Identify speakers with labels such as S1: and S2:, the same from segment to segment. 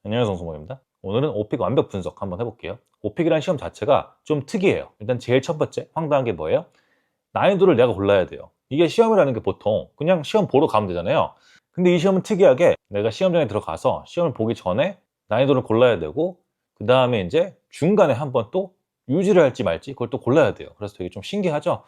S1: 안녕하세요, 성성모입니다. 오늘은 오픽 완벽 분석 한번 해볼게요. 오픽이라는 시험 자체가 좀 특이해요. 일단 제일 첫 번째 황당한 게 뭐예요? 난이도를 내가 골라야 돼요. 이게 시험이라는 게 보통 그냥 시험 보러 가면 되잖아요. 근데 이 시험은 특이하게 내가 시험장에 들어가서 시험을 보기 전에 난이도를 골라야 되고, 그 다음에 이제 중간에 한번 또 유지를 할지 말지 그걸 또 골라야 돼요. 그래서 되게 좀 신기하죠.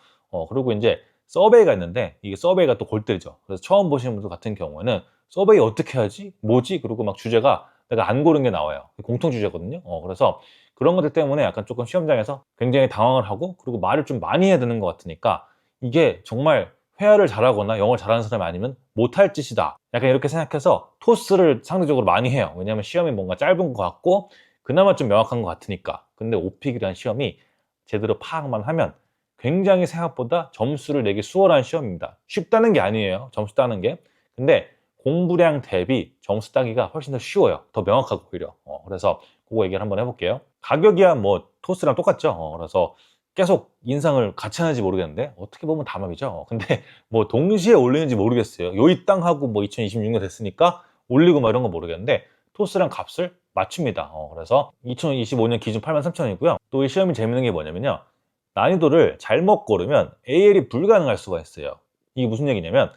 S1: 그리고 이제 서베이가 있는데, 이게 서베이가 또 골 때리죠. 그래서 처음 보시는 분들 같은 경우에는 서베이 어떻게 하지? 뭐지? 그리고 막 주제가 내가 안 고른 게 나와요. 공통 주제거든요. 그래서 그런 것들 때문에 약간 조금 시험장에서 굉장히 당황을 하고, 그리고 말을 좀 많이 해야 되는 것 같으니까 이게 정말 회화를 잘하거나 영어를 잘하는 사람이 아니면 못할 짓이다, 약간 이렇게 생각해서 토스를 상대적으로 많이 해요. 왜냐하면 시험이 뭔가 짧은 것 같고 그나마 좀 명확한 것 같으니까. 근데 오픽이라는 시험이 제대로 파악만 하면 굉장히 생각보다 점수를 내기 수월한 시험입니다. 쉽다는 게 아니에요, 점수 따는 게. 근데 공부량 대비 점수 따기가 훨씬 더 쉬워요. 더 명확하고 오히려. 그래서 그거 얘기를 한번 해볼게요. 가격이야 뭐 토스랑 똑같죠. 그래서 계속 인상을 같이 하는지 모르겠는데 어떻게 보면 담합이죠. 근데 뭐 동시에 올리는지 모르겠어요. 요이 땅 하고 뭐 2026년 됐으니까 올리고 막 이런 거 모르겠는데 토스랑 값을 맞춥니다. 그래서 2025년 기준 83,000원이고요. 또 이 시험이 재밌는 게 뭐냐면요, 난이도를 잘못 고르면 AL이 불가능할 수가 있어요. 이게 무슨 얘기냐면,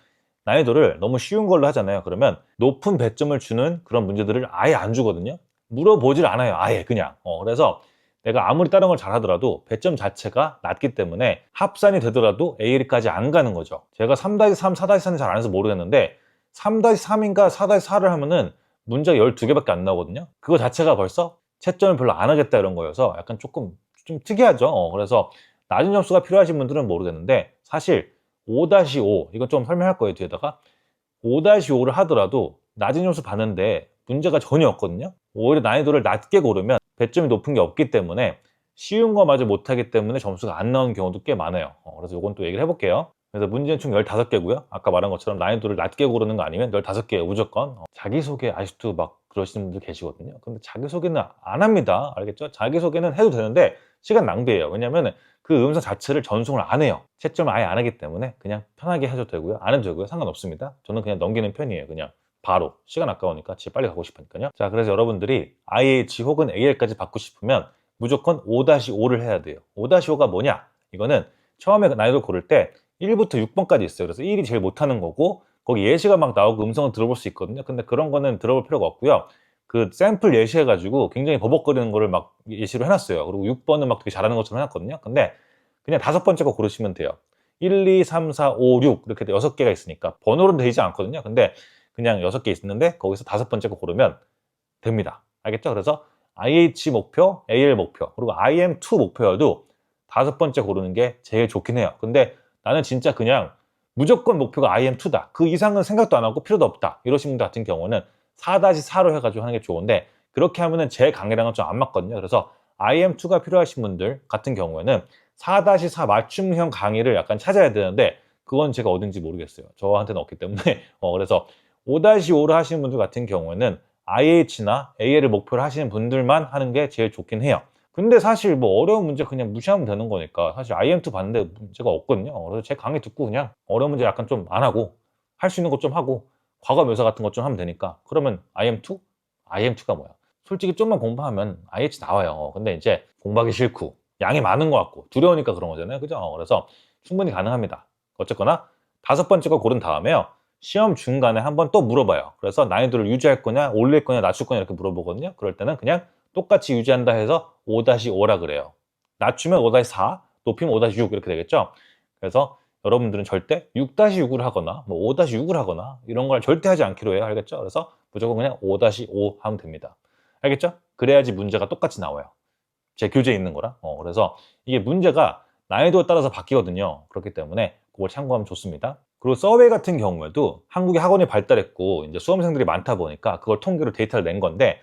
S1: 난이도를 너무 쉬운 걸로 하잖아요. 그러면 높은 배점을 주는 그런 문제들을 아예 안 주거든요. 물어보질 않아요, 아예 그냥. 그래서 내가 아무리 다른 걸 잘하더라도 배점 자체가 낮기 때문에 합산이 되더라도 AL까지 안 가는 거죠. 제가 3-3, 4-4는 잘 안 해서 모르겠는데 3-3인가 4-4를 하면은 문제가 12개밖에 안 나오거든요. 그거 자체가 벌써 채점을 별로 안 하겠다 이런 거여서 약간 조금 좀 특이하죠. 그래서 낮은 점수가 필요하신 분들은 모르겠는데, 사실 5-5 이건 좀 설명할 거예요 뒤에다가. 5-5를 하더라도 낮은 점수 받는데 문제가 전혀 없거든요. 오히려 난이도를 낮게 고르면 배점이 높은 게 없기 때문에 쉬운 거마저 못하기 때문에 점수가 안 나오는 경우도 꽤 많아요. 그래서 이건 또 얘기를 해볼게요. 그래서 문제는 총 15개고요. 아까 말한 것처럼 난이도를 낮게 고르는 거 아니면 15개예요 무조건. 자기소개 아직도 막 그러시는 분들 계시거든요. 근데 자기소개는 안 합니다. 알겠죠? 자기소개는 해도 되는데 시간 낭비예요. 왜냐면 그 음성 자체를 전송을 안 해요. 채점을 아예 안 하기 때문에 그냥 편하게 하셔도 되고요, 안 해도 되고요, 상관없습니다. 저는 그냥 넘기는 편이에요. 그냥 바로 시간 아까우니까 집에 빨리 가고 싶으니까요. 자, 그래서 여러분들이 IH 혹은 AL까지 받고 싶으면 무조건 5-5를 해야 돼요. 5-5가 뭐냐? 이거는 처음에 난이도 고를 때 1부터 6번까지 있어요. 그래서 1이 제일 못하는 거고, 거기 예시가 막 나오고 음성을 들어볼 수 있거든요. 근데 그런 거는 들어볼 필요가 없고요. 그 샘플 예시해가지고 굉장히 버벅거리는 거를 막 예시로 해놨어요. 그리고 6번은 막 되게 잘하는 것처럼 해놨거든요. 근데 그냥 5번째 거 고르시면 돼요. 1, 2, 3, 4, 5, 6 이렇게 6개가 있으니까 번호로는 되지 않거든요. 근데 그냥 6개 있는데 거기서 5번째 거 고르면 됩니다. 알겠죠? 그래서 IH 목표, AL 목표, 그리고 IM2 목표여도 5번째 고르는 게 제일 좋긴 해요. 근데 나는 진짜 그냥 무조건 목표가 IM2다, 그 이상은 생각도 안 하고 필요도 없다, 이러신 분들 같은 경우는 4-4로 해가지고 하는 게 좋은데, 그렇게 하면은 제 강의랑은 좀 안 맞거든요. 그래서 IM2가 필요하신 분들 같은 경우에는 4-4 맞춤형 강의를 약간 찾아야 되는데 그건 제가 어딘지 모르겠어요. 저한테는 없기 때문에. 그래서 5-5를 하시는 분들 같은 경우에는 IH나 AL을 목표로 하시는 분들만 하는 게 제일 좋긴 해요. 근데 사실 뭐 어려운 문제 그냥 무시하면 되는 거니까 사실 IM2 봤는데 문제가 없거든요. 그래서 제 강의 듣고 그냥 어려운 문제 약간 좀 안 하고 할 수 있는 것 좀 하고 과거 묘사 같은 것 좀 하면 되니까, 그러면 IM2? IM2가 뭐야? 솔직히 좀만 공부하면 IH 나와요. 근데 이제 공부하기 싫고 양이 많은 것 같고 두려우니까 그런 거잖아요. 그죠? 그래서 충분히 가능합니다. 어쨌거나 5번째 거 고른 다음에요, 시험 중간에 한번 또 물어봐요. 그래서 난이도를 유지할 거냐, 올릴 거냐, 낮출 거냐 이렇게 물어보거든요. 그럴 때는 그냥 똑같이 유지한다 해서 5-5라 그래요. 낮추면 5-4, 높이면 5-6 이렇게 되겠죠. 그래서 여러분들은 절대 6-6을 하거나 뭐 5-6을 하거나 이런 걸 절대 하지 않기로 해요. 알겠죠? 그래서 무조건 그냥 5-5 하면 됩니다. 알겠죠? 그래야지 문제가 똑같이 나와요. 제 교재에 있는 거랑. 그래서 이게 문제가 난이도에 따라서 바뀌거든요. 그렇기 때문에 그걸 참고하면 좋습니다. 그리고 서웨이 같은 경우에도 한국의 학원이 발달했고 이제 수험생들이 많다 보니까 그걸 통계로 데이터를 낸 건데,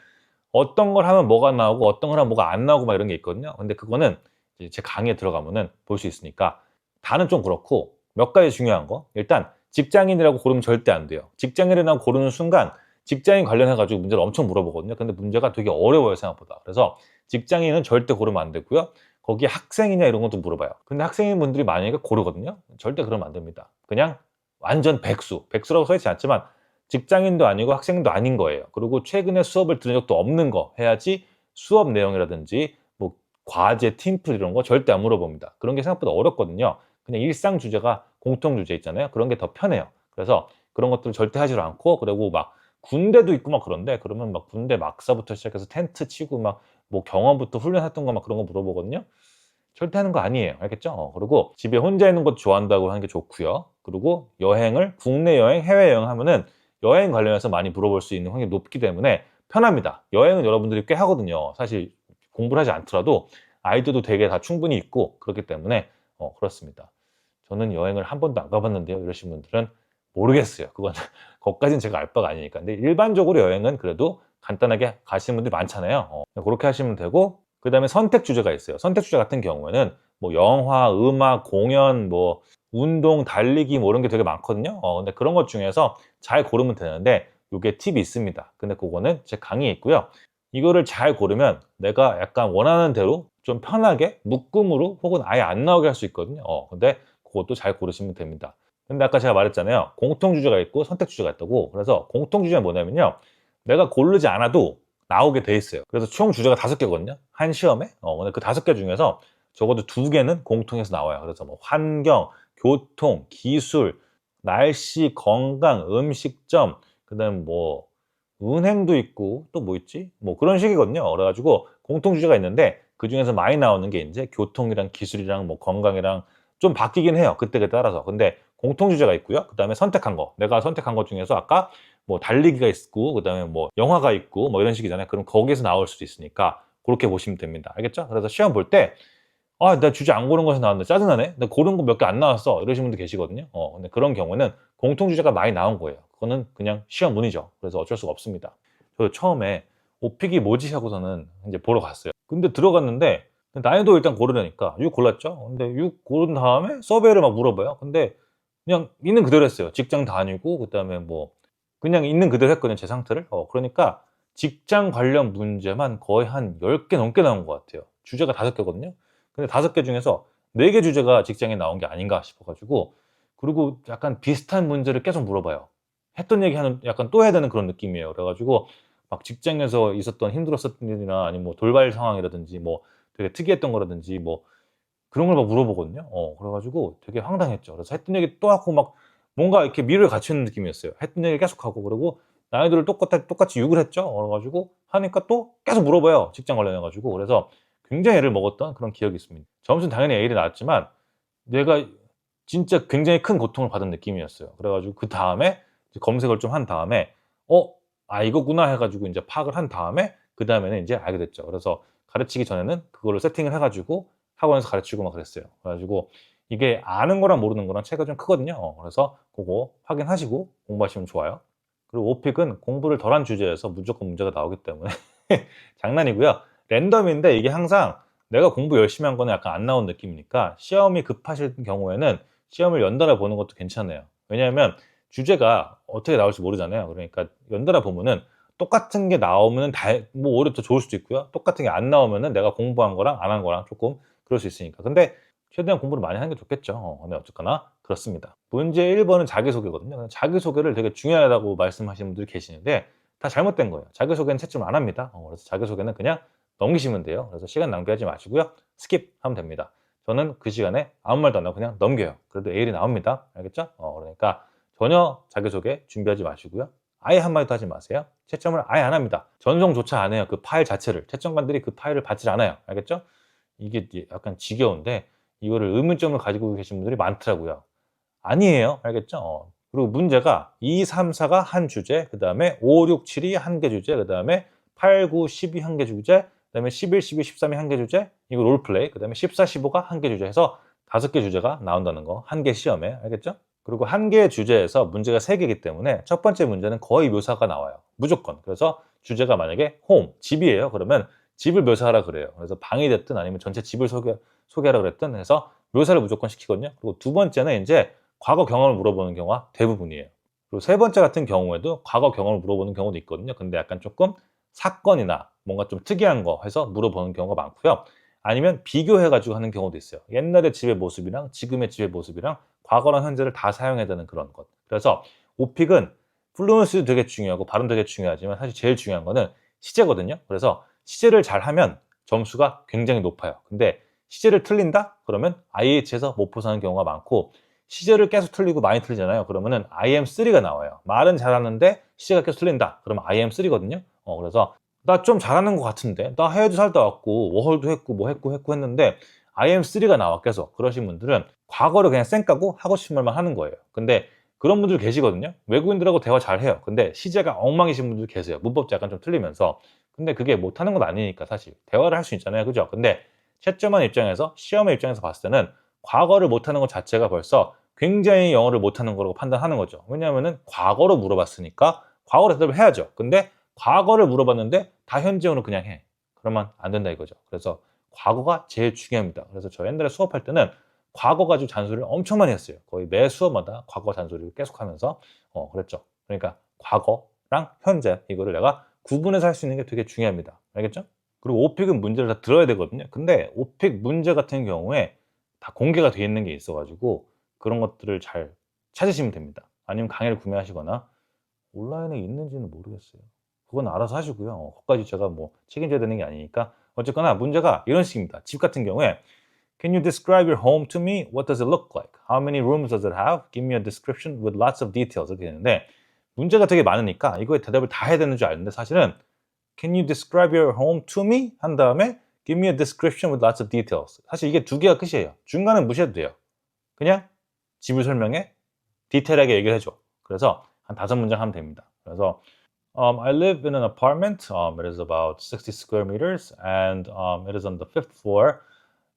S1: 어떤 걸 하면 뭐가 나오고 어떤 걸 하면 뭐가 안 나오고 막 이런 게 있거든요. 근데 그거는 이제 제 강의에 들어가면은 볼 수 있으니까. 다는 좀 그렇고 몇 가지 중요한 거, 일단 직장인이라고 고르면 절대 안 돼요. 직장인이라고 고르는 순간 직장인 관련해 가지고 문제를 엄청 물어보거든요. 근데 문제가 되게 어려워요 생각보다. 그래서 직장인은 절대 고르면 안 되고요. 거기에 학생이냐 이런 것도 물어봐요. 근데 학생인 분들이 많으니까 고르거든요. 절대 그러면 안 됩니다. 그냥 완전 백수, 백수라고 써 있지 않지만 직장인도 아니고 학생도 아닌 거예요. 그리고 최근에 수업을 들은 적도 없는 거 해야지 수업 내용이라든지 뭐 과제, 팀플 이런 거 절대 안 물어봅니다. 그런 게 생각보다 어렵거든요. 그냥 일상 주제가 공통 주제 있잖아요. 그런 게 더 편해요. 그래서 그런 것들을 절대 하지 않고, 그리고 막 군대도 있고 막 그런데, 그러면 막 군대 막사부터 시작해서 텐트 치고 막 뭐 경험부터 훈련했던 거 막 그런 거 물어보거든요. 절대 하는 거 아니에요. 알겠죠? 그리고 집에 혼자 있는 것도 좋아한다고 하는 게 좋고요. 그리고 여행을 국내 여행, 해외 여행 하면은 여행 관련해서 많이 물어볼 수 있는 확률이 높기 때문에 편합니다. 여행은 여러분들이 꽤 하거든요. 사실 공부를 하지 않더라도 아이디어도 되게 다 충분히 있고 그렇기 때문에 그렇습니다. 저는 여행을 한 번도 안 가봤는데요. 이러신 분들은 모르겠어요. 그건 거기까지는 제가 알 바가 아니니까. 근데 일반적으로 여행은 그래도 간단하게 가시는 분들이 많잖아요. 그렇게 하시면 되고, 그다음에 선택 주제가 있어요. 선택 주제 같은 경우에는 뭐 영화, 음악, 공연, 뭐 운동, 달리기 뭐 이런 게 되게 많거든요. 근데 그런 것 중에서 잘 고르면 되는데 요게 팁이 있습니다. 근데 그거는 제 강의에 있고요. 이거를 잘 고르면 내가 약간 원하는 대로 좀 편하게 묶음으로 혹은 아예 안 나오게 할 수 있거든요. 근데 그것도 잘 고르시면 됩니다. 근데 아까 제가 말했잖아요. 공통 주제가 있고 선택 주제가 있다고. 그래서 공통 주제는 뭐냐면요. 내가 고르지 않아도 나오게 돼 있어요. 그래서 총 주제가 5개거든요. 한 시험에. 근데 그 5개 중에서 적어도 2개는 공통해서 나와요. 그래서 뭐 환경, 교통, 기술, 날씨, 건강, 음식점, 그다음에 뭐 은행도 있고 또 뭐 있지? 뭐 그런 식이거든요. 그래 가지고 공통 주제가 있는데 그중에서 많이 나오는 게 인제 교통이랑 기술이랑 뭐 건강이랑 좀 바뀌긴 해요, 그때그때 따라서. 근데 공통 주제가 있고요. 그다음에 선택한 거. 내가 선택한 것 중에서 아까 뭐 달리기가 있고 그다음에 뭐 영화가 있고 뭐 이런 식이잖아요. 그럼 거기에서 나올 수도 있으니까 고렇게 보시면 됩니다. 알겠죠? 그래서 시험 볼 때 '아 나 주제 안 고른 것에서 나왔는데 짜증나네. 나 고른 거 몇 개 안 나왔어.' 이러신 분도 계시거든요. 근데 그런 경우에는 공통 주제가 많이 나온 거예요. 그거는 그냥 시험 운이죠. 그래서 어쩔 수가 없습니다. 저도 처음에 '오픽이 뭐지?' 하고서는 인제 보러 갔어요. 근데 들어갔는데 난이도 일단 고르라니까 6 골랐죠. 근데 6 고른 다음에 서베이를 막 물어봐요. 근데 그냥 있는 그대로 했어요. 직장 다니고 그다음에 뭐 그냥 있는 그대로 했거든요, 제 상태를. 그러니까 직장 관련 문제만 거의 한 10개 넘게 나온 것 같아요. 주제가 5개거든요. 근데 5개 중에서 4개 주제가 직장에 나온 게 아닌가 싶어 가지고, 그리고 약간 비슷한 문제를 계속 물어봐요. 했던 얘기 하는, 약간 또 해야 되는 그런 느낌이에요. 그래 가지고 막 직장에서 있었던 힘들었었던 일이나 아니면 뭐 돌발 상황이라든지 뭐 되게 특이했던 거라든지 뭐 그런 걸 막 물어보거든요. 그래 가지고 되게 황당했죠. 그래서 했던 얘기 또 하고 막 뭔가 이렇게 미루에 갇혀 있는 느낌이었어요. 했던 얘기 계속하고, 그리고 난이도를 똑같이 6을 했죠. 그래 가지고 하니까 또 계속 물어봐요, 직장 관련해 가지고. 그래서 굉장히 애를 먹었던 그런 기억이 있습니다. 점수는 당연히 A를 나왔지만 내가 진짜 굉장히 큰 고통을 받은 느낌이었어요. 그래 가지고 그다음에 이제 검색을 좀 한 다음에 '어 아 이거구나.' 해 가지고 인제 파악을 한 다음에 그다음에는 인제 알게 됐죠. 그래서 가르치기 전에는 그거를 세팅을 해 가지고 학원에서 가르치고 막 그랬어요. 그래 가지고 이게 아는 거랑 모르는 거랑 차이가 좀 크거든요. 그래서 고거 확인하시고 공부하시면 좋아요. 그리고 오픽은 공부를 덜 한 주제에서 무조건 문제가 나오기 때문에 장난이고요. 랜덤인데 이게 항상 내가 공부 열심히 한 거는 약간 안 나온 느낌이니까 시험이 급하실 경우에는 시험을 연달아 보는 것도 괜찮아요. 왜냐하면 주제가 어떻게 나올지 모르잖아요. 그러니까 연달아 보면은 똑같은 게 나오면은 뭐 오히려 더 좋을 수도 있고요. 똑같은 게 안 나오면은 내가 공부한 거랑 안 한 거랑 조금 그럴 수 있으니까. 근데 최대한 공부를 많이 하는 게 좋겠죠. 근데 어쨌거나 그렇습니다. 문제 1 번은 자기소개거든요. 자기소개를 되게 중요하다고 말씀하시는 분들이 계시는데 다 잘못된 거예요. 자기소개는 채점 안 합니다. 그래서 자기소개는 그냥 넘기시면 돼요. 그래서 시간 낭비하지 마시고요. 스킵하면 됩니다. 저는 그 시간에 아무 말도 안 하고 그냥 넘겨요. 그래도 A이 나옵니다. 알겠죠? 그러니까 전혀 자기소개 준비하지 마시고요. 아예 한마디도 하지 마세요. 채점을 아예 안 합니다. 전송조차 안 해요. 그 파일 자체를. 채점관들이 그 파일을 받질 않아요. 알겠죠? 이게 약간 지겨운데 이거를 의문점을 가지고 계신 분들이 많더라고요. 아니에요. 알겠죠? 그리고 문제가 2, 3, 4가 한 주제, 그다음에 5, 6, 7이 한 개 주제, 그다음에 8, 9, 10이 한 개 주제, 그다음에 11, 12, 13이 한 개 주제, 이거 롤플레이, 그다음에 14, 15가 한 개 주제 해서 5개 주제가 나온다는 거. 한 개 시험에. 알겠죠? 그리고 한 개의 주제에서 문제가 3개이기 때문에 첫 번째 문제는 거의 묘사가 나와요. 무조건. 그래서 주제가 만약에 홈, 집이에요. 그러면 집을 묘사하라 그래요. 그래서 방이 됐든 아니면 전체 집을 소개하라 그랬든 해서 묘사를 무조건 시키거든요. 그리고 두 번째는 인제 과거 경험을 물어보는 경우가 대부분이에요. 그리고 세 번째 같은 경우에도 과거 경험을 물어보는 경우도 있거든요. 근데 약간 조금 사건이나 뭔가 좀 특이한 거 해서 물어보는 경우가 많고요. 아니면 비교해 가지고 하는 경우도 있어요. 옛날의 집의 모습이랑 지금의 집의 모습이랑 과거랑 현재를 다 사용해야 되는 그런 것. 그래서 오픽은 플루언시도 되게 중요하고 발음 되게 중요하지만 사실 제일 중요한 거는 시제거든요. 그래서 시제를 잘하면 점수가 굉장히 높아요. 근데 시제를 틀린다? 그러면 IH에서 못 벗어나는 경우가 많고 시제를 계속 틀리고 많이 틀리잖아요. 그러면은 IM3가 나와요. 말은 잘하는데 시제가 계속 틀린다. 그러면 IM3거든요. 그래서 나 좀 잘하는 것 같은데 나 해외도 살다 왔고 워홀도 했고 뭐 했고 했는데 IM3가 나와 계속. 그러신 분들은 과거를 그냥 쌩 까고 하고 싶은 말만 하는 거예요. 근데 그런 분들 계시거든요. 외국인들하고 대화 잘해요. 근데 시제가 엉망이신 분들 계세요. 문법도 약간 좀 틀리면서. 근데 그게 못하는 건 아니니까 사실 대화를 할 수 있잖아요. 그죠? 근데 채점한 입장에서 시험의 입장에서 봤을 때는 과거를 못하는 것 자체가 벌써 굉장히 영어를 못하는 거라고 판단하는 거죠. 왜냐하면은 과거로 물어봤으니까 과거로 대답을 해야죠. 근데 과거를 물어봤는데 다 현재형으로 그냥 해. 그러면 안 된다 이거죠. 그래서 과거가 제일 중요합니다. 그래서 저 옛날에 수업할 때는 과거 가지고 잔소리를 엄청 많이 했어요. 거의 매 수업마다 과거 잔소리를 계속하면서 그랬죠. 그러니까 과거랑 현재 이거를 내가 구분해서 할 수 있는 게 되게 중요합니다. 알겠죠? 그리고 오픽은 문제를 다 들어야 되거든요. 근데 오픽 문제 같은 경우에 다 공개가 돼 있는 게 있어 가지고 그런 것들을 잘 찾으시면 됩니다. 아니면 강의를 구매하시거나 온라인에 있는지는 모르겠어요. 그건 알아서 하시고요. 그것까지 제가 뭐 책임져야 되는 게 아니니까. 어쨌거나 문제가 이런 식입니다. 집 같은 경우에 Can you describe your home to me? What does it look like? How many rooms does it have? Give me a description with lots of details. 이렇게 되는데 문제가 되게 많으니까 이거에 대답을 다 해야 되는 줄 아는데 사실은 Can you describe your home to me? 한 다음에 Give me a description with lots of details. 사실 이게 두 개가 끝이에요. 중간은 무시해도 돼요. 그냥 집을 설명해 디테일하게 얘기를 해줘. 그래서 한 5문장 하면 됩니다. 그래서 I live in an apartment. It is about 60 square meters and it is on the 5th floor.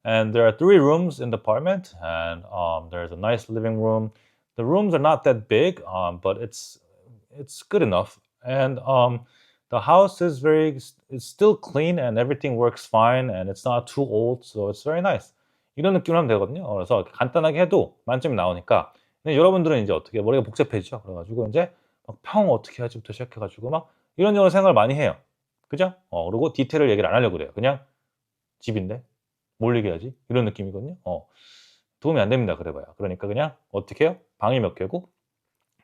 S1: And there are 3 rooms in the apartment, and there's a nice living room. The rooms are not that big, but it's good enough. And the house is it's still clean, and everything works fine, and it's not too old, so it's very nice. 이런 느낌으로 하면 되거든요. 그래서 간단하게 해도 만점이 나오니까. 근데 여러분들은 이제 어떻게 머리가 복잡해지죠. 그래가지고 이제 막 평 어떻게 하지부터 시작해가지고 막 이런저런 생각을 많이 해요. 그죠? 그리고 디테일을 얘기를 안 하려고 그래요. 그냥 집인데 뭘 얘기하지? 이런 느낌이거든요. 도움이 안 됩니다. 그래봐야. 그러니까 그냥 어떻게 해요? 방이 몇 개고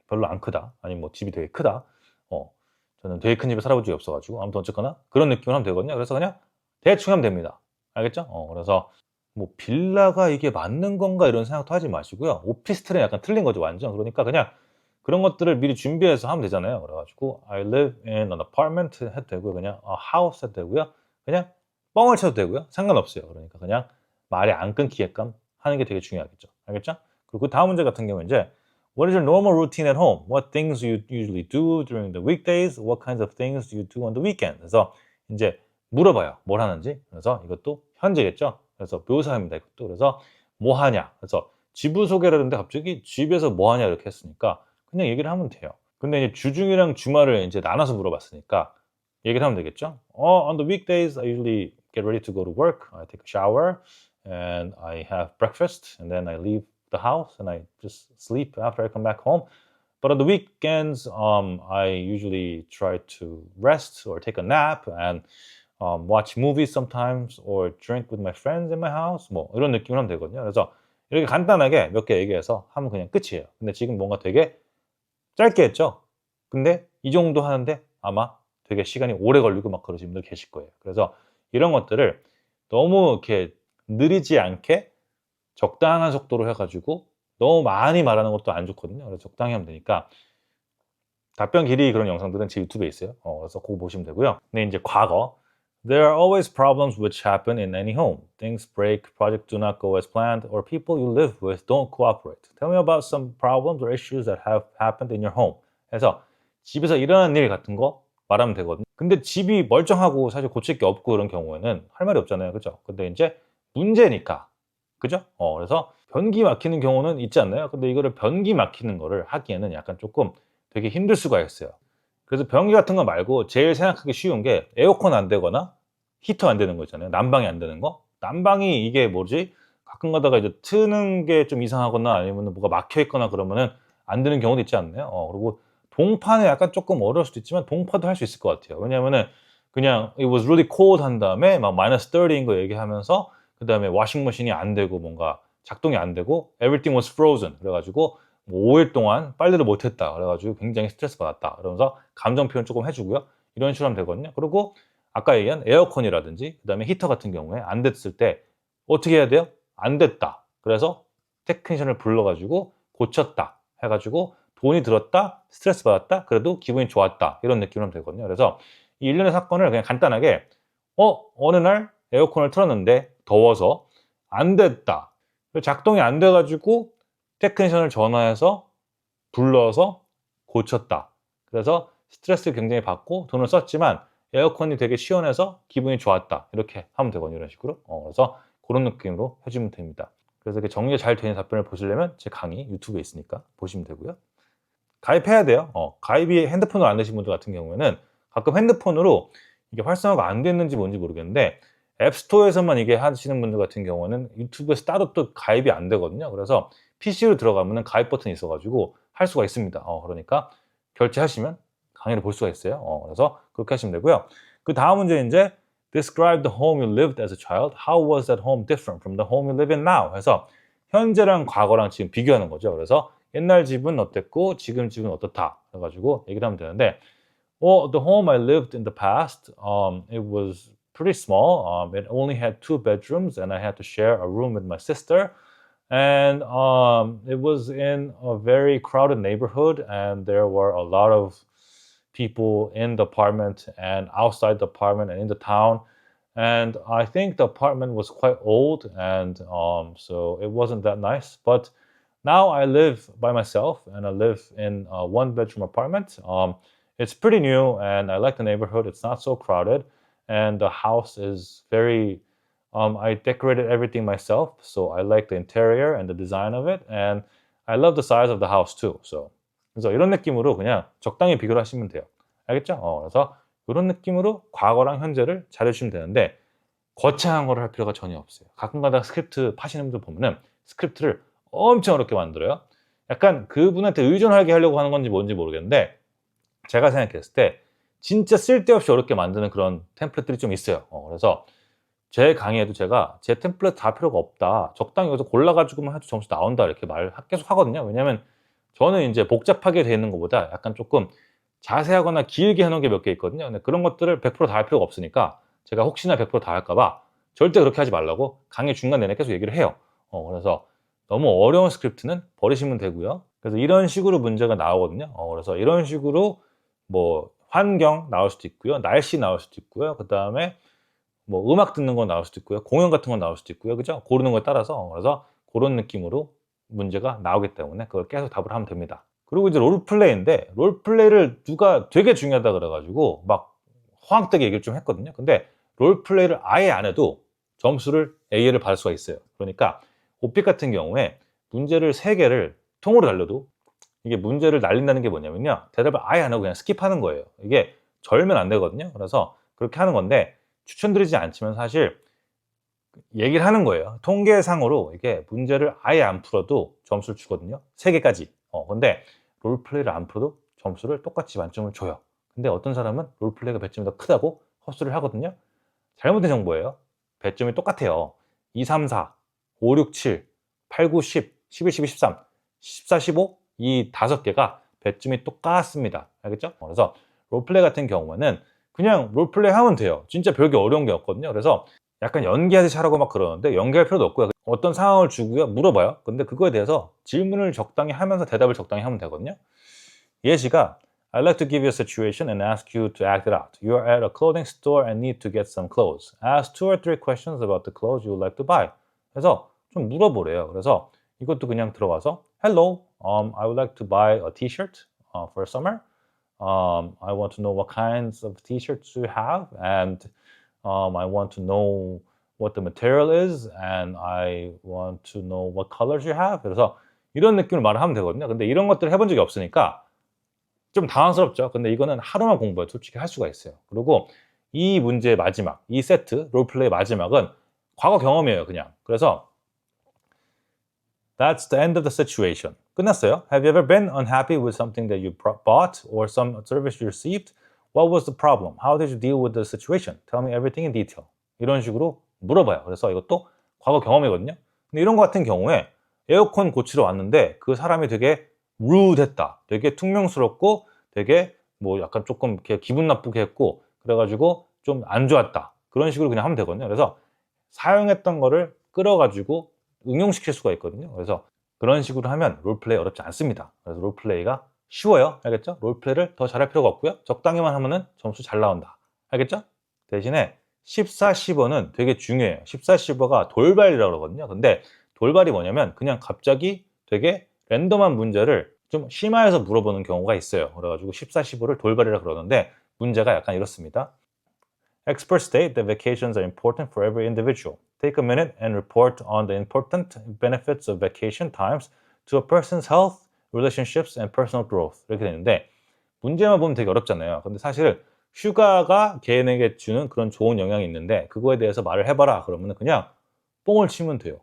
S1: 별로 안 크다. 아니면 뭐 집이 되게 크다. 저는 되게 큰 집에 살아본 적이 없어가지고 아무튼 어쨌거나 그런 느낌으로 하면 되거든요. 그래서 그냥 대충 하면 됩니다. 알겠죠? 그래서 뭐 빌라가 이게 맞는 건가 이런 생각도 하지 마시고요. 오피스텔은 약간 틀린 거죠, 완전. 그러니까 그냥 그런 것들을 미리 준비해서 하면 되잖아요. 그래가지고 I live in an apartment 해도 되고요. 그냥 a house 해도 되고요. 그냥 뻥을 쳐도 되고요. 상관없어요. 그러니까 그냥 말이 안 끊기게끔 하는 게 되게 중요하겠죠. 알겠죠? 그리고 다음 문제 같은 경우는 이제 What is your normal routine at home? What things you usually do during the weekdays? What kinds of things do you do on the weekend? 그래서 이제 물어봐요. 뭘 하는지. 그래서 이것도 현재겠죠. 그래서 묘사입니다. 이것도. 그래서 뭐 하냐. 그래서 지부 소개를 하는데 갑자기 집에서 뭐 하냐 이렇게 했으니까 그냥 얘기를 하면 돼요. 근데 이제 주중이랑 주말을 이제 나눠서 물어봤으니까 얘기를 하면 되겠죠. On the weekdays, I usually get ready to go to work. I take a shower and I have breakfast and then I leave the house and I just sleep after I come back home. But on the weekends, I usually try to rest or take a nap and watch movies sometimes or drink with my friends in my house. 뭐 이런 느낌으로 하면 되거든요. 그래서 이렇게 간단하게 몇 개 얘기해서 하면 그냥 끝이에요. 근데 지금 뭔가 되게 짧게 했죠. 근데 이 정도 하는데 아마 되게 시간이 오래 걸리고 막 그러신 분들 계실 거예요. 그래서 이런 것들을 너무 이렇게 느리지 않게 적당한 속도로 해가지고 너무 많이 말하는 것도 안 좋거든요. 그래서 적당히 하면 되니까 답변 길이 그런 영상들은 제 유튜브에 있어요. 그래서 그거 보시면 되고요. 근데 이제 과거 There are always problems which happen in any home. Things break, projects do not go as planned, or people you live with don't cooperate. Tell me about some problems or issues that have happened in your home. 해서 집에서 일어난 일 같은 거 말하면 되거든요. 근데 집이 멀쩡하고 사실 고칠 게 없고 그런 경우에는 할 말이 없잖아요. 그죠? 근데 이제 문제니까. 그죠? 그래서 변기 막히는 경우는 있지 않나요? 근데 이거를 변기 막히는 거를 하기에는 약간 조금 되게 힘들 수가 있어요. 그래서 변기 같은 거 말고 제일 생각하기 쉬운 게 에어컨 안 되거나 히터 안 되는 거 있잖아요. 난방이 안 되는 거. 난방이 이게 뭐지? 가끔 가다가 이제 트는 게 좀 이상하거나 아니면 뭐가 막혀 있거나 그러면은 안 되는 경우도 있지 않나요? 그리고 동파는 약간 조금 어려울 수도 있지만 동파도 할 수 있을 것 같아요. 왜냐면은 그냥 it was really cold 한 다음에 막 마이너스 30인 거 얘기하면서 그다음에 워싱머신이 안 되고 뭔가 작동이 안 되고 everything was frozen 그래가지고 뭐 5일 동안 빨래를 못했다. 그래가지고 굉장히 스트레스 받았다. 그러면서 감정 표현 조금 해주고요. 이런 식으로 하면 되거든요. 그리고 아까 얘기한 에어컨이라든지 그다음에 히터 같은 경우에 안 됐을 때 어떻게 해야 돼요? 안 됐다. 그래서 테크니션을 불러가지고 고쳤다. 해가지고 돈이 들었다. 스트레스 받았다. 그래도 기분이 좋았다. 이런 느낌으로 하면 되거든요. 그래서 이 일련의 사건을 그냥 간단하게 어느 날 에어컨을 틀었는데 더워서 안 됐다. 작동이 안 돼가지고 테크니션을 전화해서 불러서 고쳤다. 그래서 스트레스를 굉장히 받고 돈을 썼지만 에어컨이 되게 시원해서 기분이 좋았다. 이렇게 하면 되거든요. 이런 식으로. 그래서 그런 느낌으로 해주면 됩니다. 그래서 이렇게 정리가 잘 되는 답변을 보시려면 제 강의 유튜브에 있으니까 보시면 되고요. 가입해야 돼요. 가입이 핸드폰으로 안 되신 분들 같은 경우에는 가끔 핸드폰으로 이게 활성화가 안 됐는지 뭔지 모르겠는데 앱스토어에서만 이게 하시는 분들 같은 경우는 유튜브에서 따로 또 가입이 안 되거든요. 그래서 PC로 들어가면 가입 버튼이 있어가지고 할 수가 있습니다. 그러니까 결제하시면 강의를 볼 수가 있어요. 그래서 그렇게 하시면 되고요. 그 다음 문제 이제 Describe the home you lived as a child. How was that home different from the home you live in now? 해서 현재랑 과거랑 지금 비교하는 거죠. 그래서 옛날 집은 어땠고 지금 집은 어떻다 해가지고 얘기를 하면 되는데 the home I lived in the past, it was pretty small. It only had 2 bedrooms and I had to share a room with my sister. And it was in a very crowded neighborhood and there were a lot of people in the apartment and outside the apartment and in the town. And I think the apartment was quite old and so it wasn't that nice. But now I live by myself and I live in a 1 bedroom apartment. It's pretty new and I like the neighborhood. It's not so crowded and the house is very I decorated everything myself, so I like the interior and the design of it, and I love the size of the house too. 그래서 이런 느낌으로 그냥 적당히 비교를 하시면 돼요. 알겠죠? 그래서 이런 느낌으로 과거랑 현재를 잘해주시면 되는데 거창한 거를 할 필요가 전혀 없어요. 가끔가다 스크립트 파시는 분들 보면은 스크립트를 엄청 어렵게 만들어요. 약간 그분한테 의존하게 하려고 하는 건지 뭔지 모르겠는데 제가 생각했을 때 진짜 쓸데없이 어렵게 만드는 그런 템플릿들이 좀 있어요. 그래서 제 강의에도 제가 제 템플릿 다 필요가 없다. 적당히 여기서 골라가지고만 해도 점수 나온다. 이렇게 계속 하거든요. 왜냐면 저는 이제 복잡하게 되어 있는 것보다 약간 조금 자세하거나 길게 해놓은 게 몇 개 있거든요. 근데 그런 것들을 100%다 할 필요가 없으니까 제가 혹시나 100%다 할까봐 절대 그렇게 하지 말라고 강의 중간 내내 계속 얘기를 해요. 그래서 너무 어려운 스크립트는 버리시면 되고요. 그래서 이런 식으로 문제가 나오거든요. 그래서 이런 식으로 뭐 환경 나올 수도 있고요. 날씨 나올 수도 있고요. 그 다음에 뭐 음악 듣는 거 나올 수도 있고요. 공연 같은 거 나올 수도 있고요. 그죠? 고르는 거에 따라서. 그래서 그런 느낌으로 문제가 나오기 때문에 그걸 계속 답을 하면 됩니다. 그리고 이제 롤플레이인데 롤플레이를 누가 되게 중요하다 그래가지고 막 허황되게 얘기를 좀 했거든요. 근데 롤플레이를 아예 안 해도 점수를 A를 받을 수가 있어요. 그러니까 오픽 같은 경우에 문제를 3개를 통으로 달려도 이게 문제를 날린다는 게 뭐냐면요. 대답을 아예 안 하고 그냥 스킵하는 거예요. 이게 절면 안 되거든요. 그래서 그렇게 하는 건데 추천드리지 않지만 사실 얘기를 하는 거예요. 통계상으로 이게 문제를 아예 안 풀어도 점수를 주거든요. 3개까지. 근데 롤플레이를 안 풀어도 점수를 똑같이 만점을 줘요. 근데 어떤 사람은 롤플레이가 배점이 더 크다고 헛소리를 하거든요. 잘못된 정보예요. 배점이 똑같아요. 2, 3, 4, 5, 6, 7, 8, 9, 10, 11, 12, 13, 14, 15 이 5개가 배점이 똑같습니다. 알겠죠? 그래서 롤플레이 같은 경우에는 그냥 롤플레이 하면 돼요. 진짜 별게 어려운 게 없거든요. 그래서 약간 연기하듯이 하라고 막 그러는데 연기할 필요도 없고요. 어떤 상황을 주고요. 물어봐요. 근데 그거에 대해서 질문을 적당히 하면서 대답을 적당히 하면 되거든요. 예시가 I'd like to give you a situation and ask you to act it out. You are at a clothing store and need to get some clothes. Ask 2 or 3 questions about the clothes you would like to buy. 그래서 좀 물어보래요. 그래서 이것도 그냥 들어가서 Hello, I would like to buy a t-shirt for summer. I want to know what kinds of t-shirts you have and I want to know what the material is and I want to know what colors you have. 그래서 이런 느낌으로 말을 하면 되거든요. 근데 이런 것들을 해본 적이 없으니까 좀 당황스럽죠. 근데 이거는 하루만 공부해도 솔직히 할 수가 있어요. 그리고 이 문제의 마지막, 이 세트 롤플레이 마지막은 과거 경험이에요, 그냥. 그래서 That's the end of the situation. 끝났어요. Have you ever been unhappy with something that you bought or some service you received? What was the problem? How did you deal with the situation? Tell me everything in detail. 이런 식으로 물어봐요. 그래서 이것도 과거 경험이거든요. 근데 이런 거 같은 경우에 에어컨 고치러 왔는데 그 사람이 되게 rude했다. 되게 퉁명스럽고 되게 뭐 약간 조금 이렇게 기분 나쁘게 했고 그래가지고 좀 안 좋았다. 그런 식으로 그냥 하면 되거든요. 그래서 사용했던 거를 끌어가지고 응용시킬 수가 있거든요. 그래서 그런 식으로 하면 롤플레이 어렵지 않습니다. 그래서 롤플레이가 쉬워요. 알겠죠? 롤플레이를 더 잘할 필요가 없고요. 적당히만 하면은 점수 잘 나온다. 알겠죠? 대신에 14, 15는 되게 중요해요. 14, 15가 돌발이라고 그러거든요. 근데 돌발이 뭐냐면 그냥 갑자기 되게 랜덤한 문제를 좀 심화해서 물어보는 경우가 있어요. 그래가지고 14, 15를 돌발이라 그러는데 문제가 약간 이렇습니다. Experts state that vacations are important for every individual. Take a minute and report on the important benefits of vacation times to a person's health, relationships, and personal growth. 이렇게 되는데 문제만 보면 되게 어렵잖아요. 근데 사실 휴가가 개인에게 주는 그런 좋은 영향이 있는데 그거에 대해서 말을 해봐라. 그러면 그냥 뽕을 치면 돼요.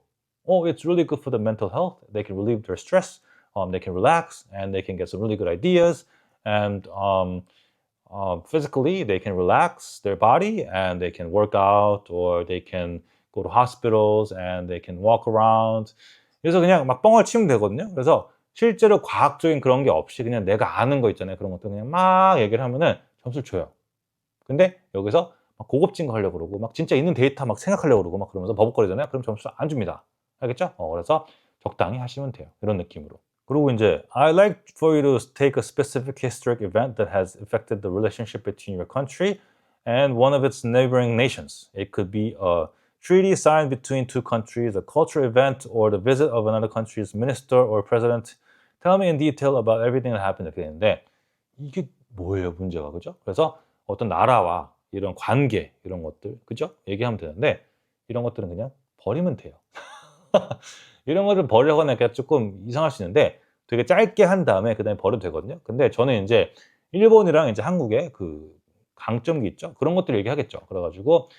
S1: Oh, it's really good for the mental health. They can relieve their stress. They can relax and they can get some really good ideas. And physically, they can relax their body and they can work out or they can go to hospitals and they can walk around. 그래서 그냥 막 뻥을 치면 되거든요. 그래서 실제로 과학적인 그런 게 없이 그냥 내가 아는 거 있잖아요. 그런 것도 그냥 막 얘기를 하면은 점수를 줘요. 근데 여기서 막 고급진 거 하려고 그러고 막 진짜 있는 데이터 막 생각하려고 그러고 막 그러면서 버벅거리잖아요. 그럼 점수 안 줍니다. 알겠죠? 그래서 적당히 하시면 돼요. 이런 느낌으로. 그리고 이제 I like for you to take a specific historic event that has affected the relationship between your country and one of its neighboring nations. It could be a treaty signed between two countries, a cultural event, or the visit of another country's minister or president. Tell me in detail about everything that happened. 이렇게 되는데 이게 뭐예요, 문제가. 그죠? 그래서 어떤 나라와 이런 관계 이런 것들 그죠? 얘기하면 되는데 이런 것들은 그냥 버리면 돼요. 이런 것을 버리거나 이렇게 조금 이상할 수 있는데 되게 짧게 한 다음에 그다음에 버려도 되거든요. 근데 저는 인제 일본이랑 인제 한국의 그 강점기 있죠. 그런 것들 얘기하겠죠. 그래 가지고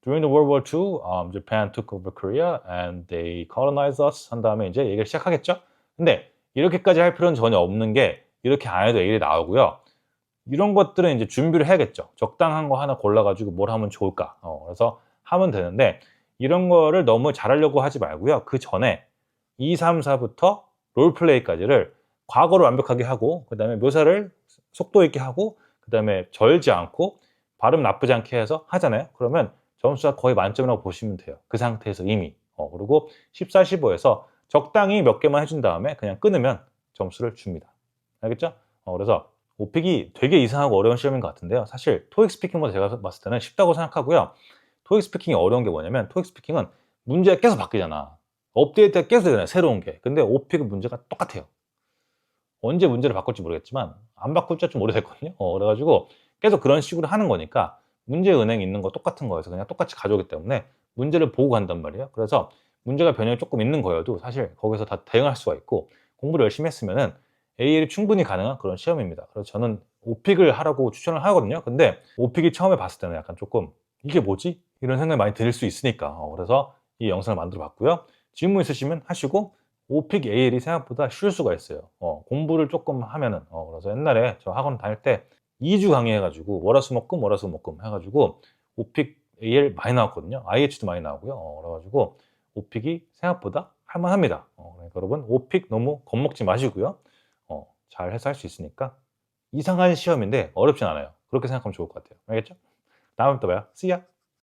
S1: During the World War II, Japan took over Korea and they colonized us 한 다음에 인제 얘기를 시작하겠죠. 근데 이렇게까지 할 필요는 전혀 없는 게 이렇게 안 해도 얘기가 나오고요. 이런 것들은 인제 준비를 해야겠죠. 적당한 거 하나 골라 가지고 뭘 하면 좋을까. 그래서 하면 되는데 이런 거를 너무 잘하려고 하지 말고요. 그전에 2, 3, 4부터 롤플레이까지를 과거를 완벽하게 하고 그다음에 묘사를 속도 있게 하고 그다음에 절지 않고 발음 나쁘지 않게 해서 하잖아요. 그러면 점수가 거의 만점이라고 보시면 돼요. 그 상태에서 이미. 그리고 14, 15에서 적당히 몇 개만 해준 다음에 그냥 끊으면 점수를 줍니다. 알겠죠? 그래서 오픽이 되게 이상하고 어려운 시험인 것 같은데요. 사실 토익 스피킹보다 제가 봤을 때는 쉽다고 생각하고요. 토익 스피킹이 어려운 게 뭐냐면 토익 스피킹은 문제가 계속 바뀌잖아. 업데이트가 계속 되잖아요, 새로운 게. 근데 오픽은 문제가 똑같아요. 언제 문제를 바꿀지 모르겠지만 안 바꿀 지 좀 오래됐거든요. 그래 가지고 계속 그런 식으로 하는 거니까 문제 은행이 있는 거 똑같은 거여서 그냥 똑같이 가져오기 때문에 문제를 보고 간단 말이에요. 그래서 문제가 변형이 쪼끔 있는 거여도 사실 거기서 다 대응할 수가 있고 공부를 열심히 했으면은 AL이 충분히 가능한 그런 시험입니다. 그래서 저는 오픽을 하라고 추천을 하거든요. 근데 오픽이 처음에 봤을 때는 약간 쪼끔 '이게 뭐지?' 이런 생각이 많이 들 수 있으니까 그래서 이 영상을 만들어 봤고요. 질문 있으시면 하시고 오픽 AL이 생각보다 쉬울 수가 있어요. 공부를 쪼끔 하면은. 그래서 옛날에 저 학원 다닐 때 2주 강의해 가지고 월화수목금, 월화수목금 해 가지고 오픽 AL 많이 나왔거든요. IH도 많이 나오고요. 그래 가지고 오픽이 생각보다 할 만합니다. 그러니까 여러분 오픽 너무 겁먹지 마시고요. 잘 해서 할 수 있으니까 이상한 시험인데 어렵진 않아요. 그렇게 생각하면 좋을 것 같아요. 알겠죠? 다음에 또 봐요. See ya.